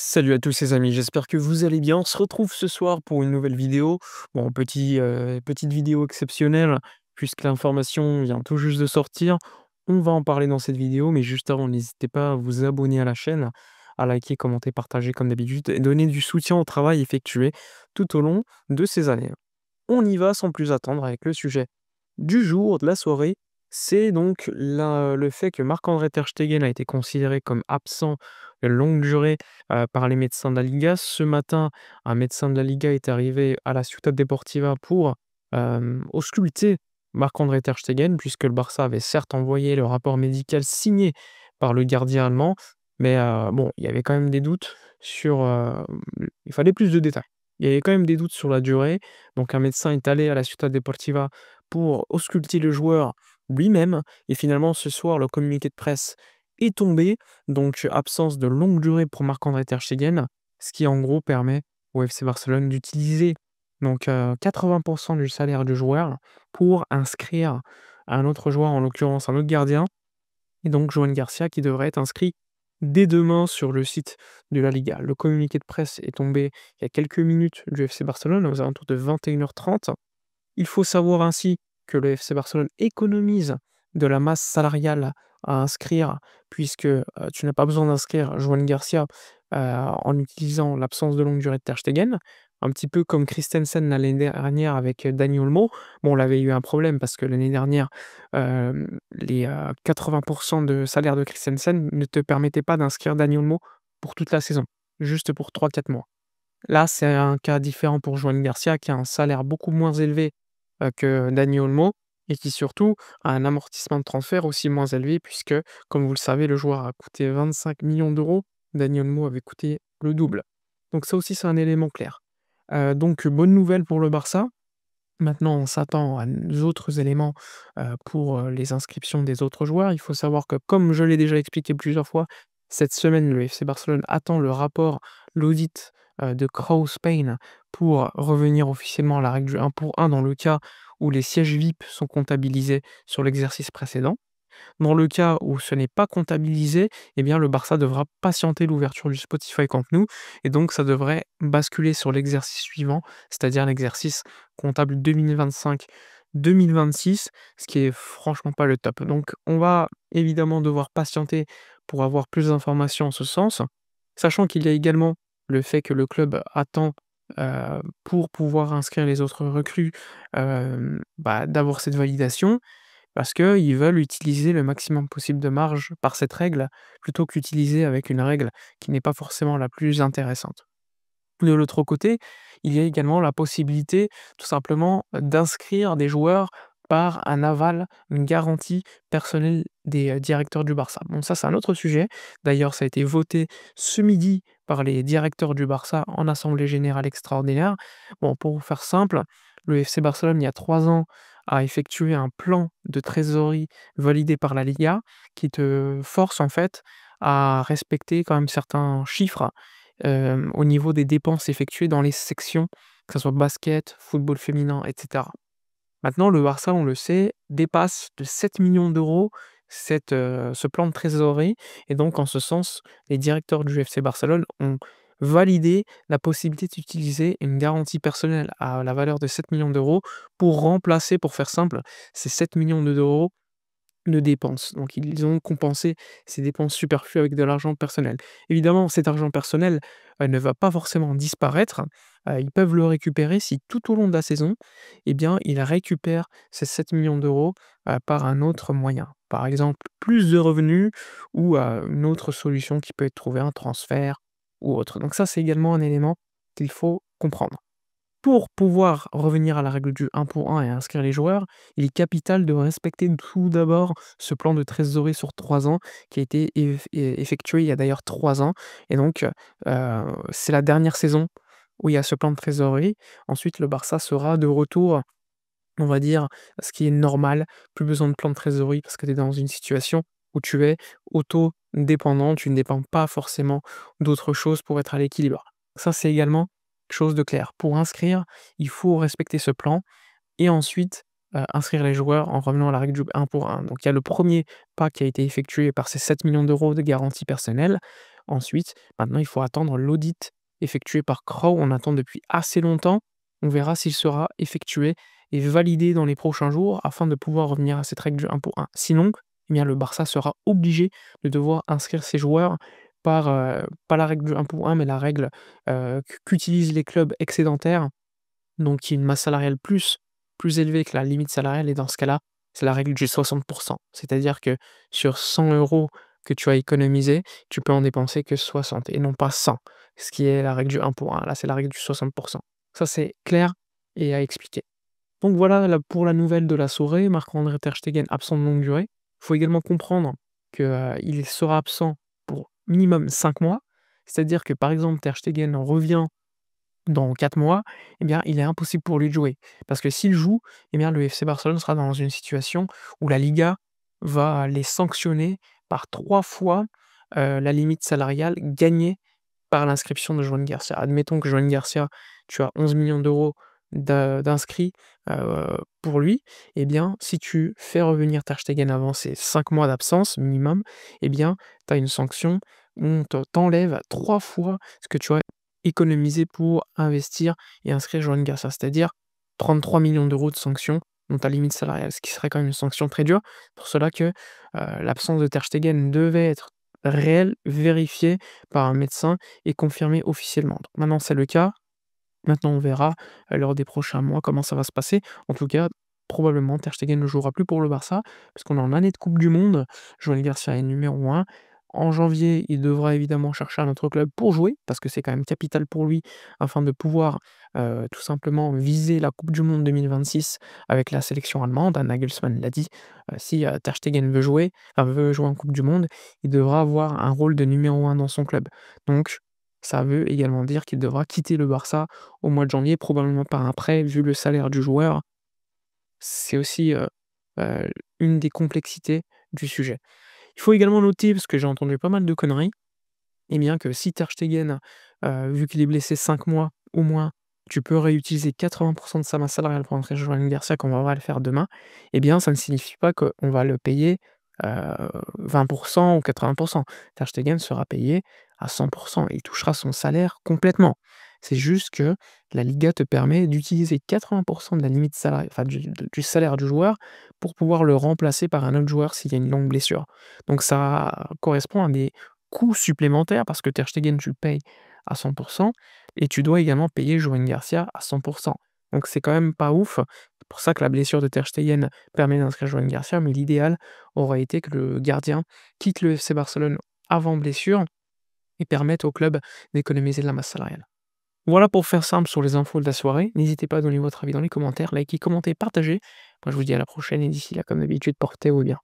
Salut à tous les amis, j'espère que vous allez bien. On se retrouve ce soir pour une nouvelle vidéo. Bon, petite vidéo exceptionnelle, puisque l'information vient tout juste de sortir. On va en parler dans cette vidéo, mais juste avant, n'hésitez pas à vous abonner à la chaîne, à liker, commenter, partager comme d'habitude, et donner du soutien au travail effectué tout au long de ces années. On y va sans plus attendre avec le sujet du jour, de la soirée. C'est donc le fait que Marc-André Ter Stegen a été considéré comme absent de longue durée par les médecins de la Liga. Ce matin, un médecin de la Liga est arrivé à la Ciutat Deportiva pour ausculter Marc-André Ter Stegen, puisque le Barça avait certes envoyé le rapport médical signé par le gardien allemand, mais bon, il y avait quand même des doutes sur... il fallait plus de détails. Il y avait quand même des doutes sur la durée, donc un médecin est allé à la Ciutat Deportiva pour ausculter le joueur lui-même. Et finalement, ce soir, le communiqué de presse est tombé. Donc, absence de longue durée pour Marc-André Ter Stegen, ce qui en gros permet au FC Barcelone d'utiliser donc 80% du salaire du joueur pour inscrire un autre joueur, en l'occurrence un autre gardien, et donc Joan Garcia qui devrait être inscrit dès demain sur le site de la Liga. Le communiqué de presse est tombé il y a quelques minutes du FC Barcelone, aux alentours de 21h30. Il faut savoir ainsi que le FC Barcelone économise de la masse salariale à inscrire, puisque tu n'as pas besoin d'inscrire Joan Garcia en utilisant l'absence de longue durée de Ter Stegen. Un petit peu comme Christensen l'année dernière avec Dani Olmo. Bon, on avait eu un problème parce que l'année dernière, les 80% de salaire de Christensen ne te permettaient pas d'inscrire Dani Olmo pour toute la saison, juste pour 3 4 mois. Là, c'est un cas différent pour Joan Garcia qui a un salaire beaucoup moins élevé que Dani Olmo et qui surtout a un amortissement de transfert aussi moins élevé puisque, comme vous le savez, le joueur a coûté 25 millions d'euros. Dani Olmo avait coûté le double. Donc ça aussi, c'est un élément clair. Donc bonne nouvelle pour le Barça. Maintenant, on s'attend à d'autres éléments pour les inscriptions des autres joueurs. Il faut savoir que, comme je l'ai déjà expliqué plusieurs fois, cette semaine, le FC Barcelone attend le rapport, l'audit de Crow Spain pour revenir officiellement à la règle du 1 pour 1 dans le cas où les sièges VIP sont comptabilisés sur l'exercice précédent. Dans le cas où ce n'est pas comptabilisé, eh bien, le Barça devra patienter l'ouverture du Spotify Camp Nou et donc ça devrait basculer sur l'exercice suivant, c'est-à-dire l'exercice comptable 2025-2026, ce qui est franchement pas le top. Donc on va évidemment devoir patienter pour avoir plus d'informations en ce sens, sachant qu'il y a également le fait que le club attend, pour pouvoir inscrire les autres recrues, d'avoir cette validation. Parce qu'ils veulent utiliser le maximum possible de marge par cette règle, plutôt qu'utiliser avec une règle qui n'est pas forcément la plus intéressante. De l'autre côté, il y a également la possibilité, tout simplement, d'inscrire des joueurs par un aval, une garantie personnelle des directeurs du Barça. Bon, ça, c'est un autre sujet. D'ailleurs, ça a été voté ce midi par les directeurs du Barça en assemblée générale extraordinaire. Bon, pour vous faire simple, le FC Barcelone, il y a 3 ans, a effectué un plan de trésorerie validé par la Liga qui te force en fait à respecter quand même certains chiffres au niveau des dépenses effectuées dans les sections, que ça soit basket, football féminin, et cetera. Maintenant, le Barça, on le sait, dépasse de 7 millions d'euros ce plan de trésorerie et donc en ce sens, les directeurs du FC Barcelone ont validé la possibilité d'utiliser une garantie personnelle à la valeur de 7 millions d'euros pour remplacer, pour faire simple, ces 7 millions d'euros de dépenses. Donc ils ont compensé ces dépenses superflues avec de l'argent personnel. Évidemment, cet argent personnel, ne va pas forcément disparaître. Ils peuvent le récupérer si tout au long de la saison, eh bien, ils récupèrent ces 7 millions d'euros par un autre moyen. Par exemple, plus de revenus ou une autre solution qui peut être trouvée, un transfert ou autre. Donc ça, c'est également un élément qu'il faut comprendre. Pour pouvoir revenir à la règle du 1 pour 1 et inscrire les joueurs, il est capital de respecter tout d'abord ce plan de trésorerie sur 3 ans qui a été effectué il y a d'ailleurs 3 ans et donc c'est la dernière saison où il y a ce plan de trésorerie. Ensuite, le Barça sera de retour, on va dire, ce qui est normal, plus besoin de plan de trésorerie parce que tu es dans une situation où tu es auto-dépendant, tu ne dépends pas forcément d'autre chose pour être à l'équilibre. Ça, c'est également chose de clair. Pour inscrire, il faut respecter ce plan et ensuite, inscrire les joueurs en revenant à la règle du 1 pour 1. Donc il y a le premier pas qui a été effectué par ces 7 millions d'euros de garantie personnelle. Ensuite, maintenant il faut attendre l'audit effectué par Crowe. On attend depuis assez longtemps. On verra s'il sera effectué et validé dans les prochains jours afin de pouvoir revenir à cette règle du 1 pour 1. Sinon, eh bien, le Barça sera obligé de devoir inscrire ses joueurs par, pas la règle du 1 pour 1, mais la règle, qu'utilisent les clubs excédentaires, donc qui est une masse salariale plus élevée que la limite salariale et dans ce cas-là, c'est la règle du 60. C'est-à-dire que sur 100 € que tu as économisé, tu peux en dépenser que 60 et non pas 100, ce qui est la règle du 1 pour 1. Là, c'est la règle du 60. Ça, c'est clair et à expliquer. Donc voilà pour la nouvelle de la soirée, Marc-André ter Stegen absent de longue durée. Il faut également comprendre que, il sera absent pour minimum 5 mois. C'est-à-dire que, par exemple, ter Stegen revient dans 4 mois, eh bien, il est impossible pour lui de jouer. Parce que s'il joue, eh bien, le FC Barcelone sera dans une situation où la Liga va les sanctionner par 3 fois, la limite salariale gagnée par l'inscription de Joan Garcia. Admettons que Joan Garcia, tu as 11 millions d'euros d'inscrits, pour lui, eh bien, si tu fais revenir ter Stegen avant ces 5 mois d'absence minimum, eh bien, tu as une sanction où on t'enlève 3 fois ce que tu as économisé pour investir et inscrire Joan Garcia. C'est-à-dire 33 millions d'euros de sanctions dans ta limite salariale, ce qui serait quand même une sanction très dure. Pour cela que, l'absence de ter Stegen devait être réelle, vérifiée par un médecin et confirmée officiellement. Donc maintenant, c'est le cas. Maintenant, on verra, lors des prochains mois comment ça va se passer. En tout cas, probablement ter Stegen ne jouera plus pour le Barça, parce qu'on est en année de coupe du monde. Joan Garcia est numéro 1. En janvier, il devra évidemment chercher un autre club pour jouer, parce que c'est quand même capital pour lui, afin de pouvoir, tout simplement viser la coupe du monde 2026 avec la sélection allemande. Nagelsmann l'a dit, si, ter Stegen veut jouer en coupe du monde, il devra avoir un rôle de numéro 1 dans son club. Donc ça veut également dire qu'il devra quitter le Barça au mois de janvier, probablement par un prêt, vu le salaire du joueur. C'est aussi, une des complexités du sujet. Il faut également noter, parce que j'ai entendu pas mal de conneries, et bien que si ter Stegen, vu qu'il est blessé 5 mois au moins, tu peux réutiliser 80 de sa masse salariale pour entrer Joan Garcia, comme on va le faire demain, eh bien ça ne signifie pas qu'on va le payer, 20 ou 80. Ter Stegen sera payé à 100 et il touchera son salaire complètement. C'est juste que la Liga te permet d'utiliser 80 de la limite salariale, enfin du salaire du joueur pour pouvoir le remplacer par un autre joueur s'il y a une longue blessure. Donc ça correspond à des coût supplémentaire parce que ter Stegen, tu le payes à 100 et tu dois également payer Joan Garcia à 100. Donc c'est quand même pas ouf. C'est pour ça que la blessure de ter Stegen permet d'inscrire Joan Garcia, mais l'idéal aurait été que le gardien quitte le FC Barcelone avant blessure et permette au club d'économiser de la masse salariale. Voilà pour faire simple sur les infos de la soirée. N'hésitez pas à donner votre avis dans les commentaires, likez, commentez, partagez. Moi je vous dis à la prochaine et d'ici là, comme d'habitude, portez-vous bien.